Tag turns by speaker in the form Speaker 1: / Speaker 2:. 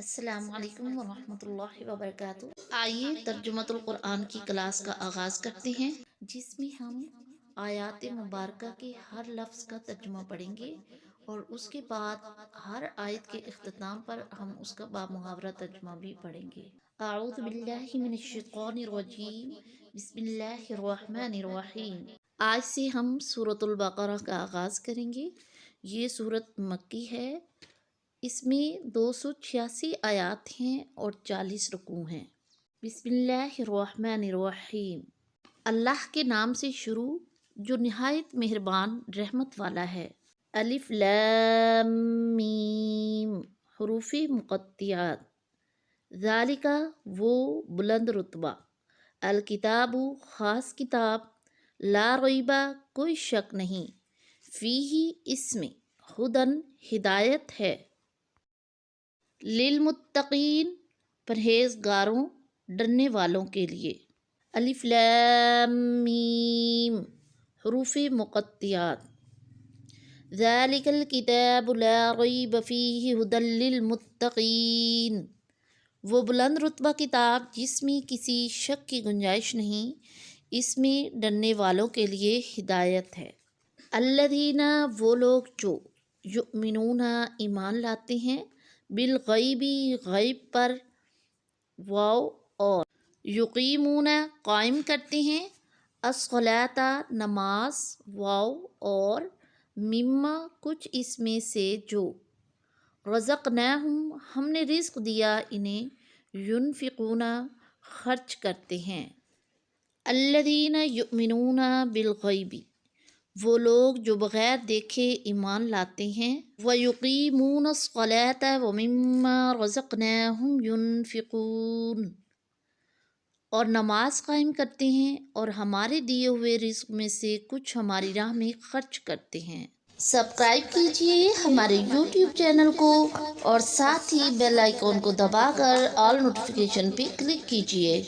Speaker 1: السلام علیکم ورحمۃ اللہ وبرکاتہ۔ آئیے ترجمۃ القرآن کی کلاس کا آغاز کرتے ہیں، جس میں ہم آیات مبارکہ کے ہر لفظ کا ترجمہ پڑھیں گے اور اس کے بعد ہر آیت کے اختتام پر ہم اس کا بامحاورہ ترجمہ بھی پڑھیں گے۔ اعوذ باللہ من الشیطان الرجیم، بسم اللہ الرحمن الرحیم۔ آج سے ہم سورۃ البقرہ کا آغاز کریں گے۔ یہ سورت مکی ہے، اس میں 286 آیات ہیں اور 40 رکوع ہیں۔ بسم اللہ الرحمن الرحیم۔ اللہ کے نام سے شروع جو نہایت مہربان رحمت والا ہے۔ الف لام میم، حروف مقطعات۔ ذالک وہ بلند رتبہ، الکتاب خاص کتاب، لا ریب کوئی شک نہیں، فیہ اس میں، ہدن ہدایت ہے، للمتقین پرہیزگاروں ڈرنے والوں کے لیے۔ الف لام میم، حروف مقطعات۔ ذالک الکتاب لا ریب فیہ ہدی للمتقین، وہ بلند رتبہ کتاب جس میں کسی شک کی گنجائش نہیں، اس میں ڈرنے والوں کے لیے ہدایت ہے۔ الذین وہ لوگ جو، یؤمنون ایمان لاتے ہیں، بالغیب غیب پر، واو اور، یقیمون قائم کرتے ہیں، الصلاۃ نماز، واو اور، مما کچھ اس میں سے جو، رزقناہم ہم نے رزق دیا انہیں، ینفقون خرچ کرتے ہیں۔ الذین یؤمنون بالغیب وہ لوگ جو بغیر دیکھے ایمان لاتے ہیں، وَيُقِيمُونَ الصَّلَاةَ وَمِمَّا رَزَقْنَاهُمْ يُنْفِقُونَ اور نماز قائم کرتے ہیں اور ہمارے دیے ہوئے رزق میں سے کچھ ہماری راہ میں خرچ کرتے ہیں۔ سبسکرائب کیجئے ہمارے یوٹیوب چینل کو اور ساتھ ہی بیل آئیکن کو دبا کر آل نوٹیفیکیشن پہ کلک کیجئے۔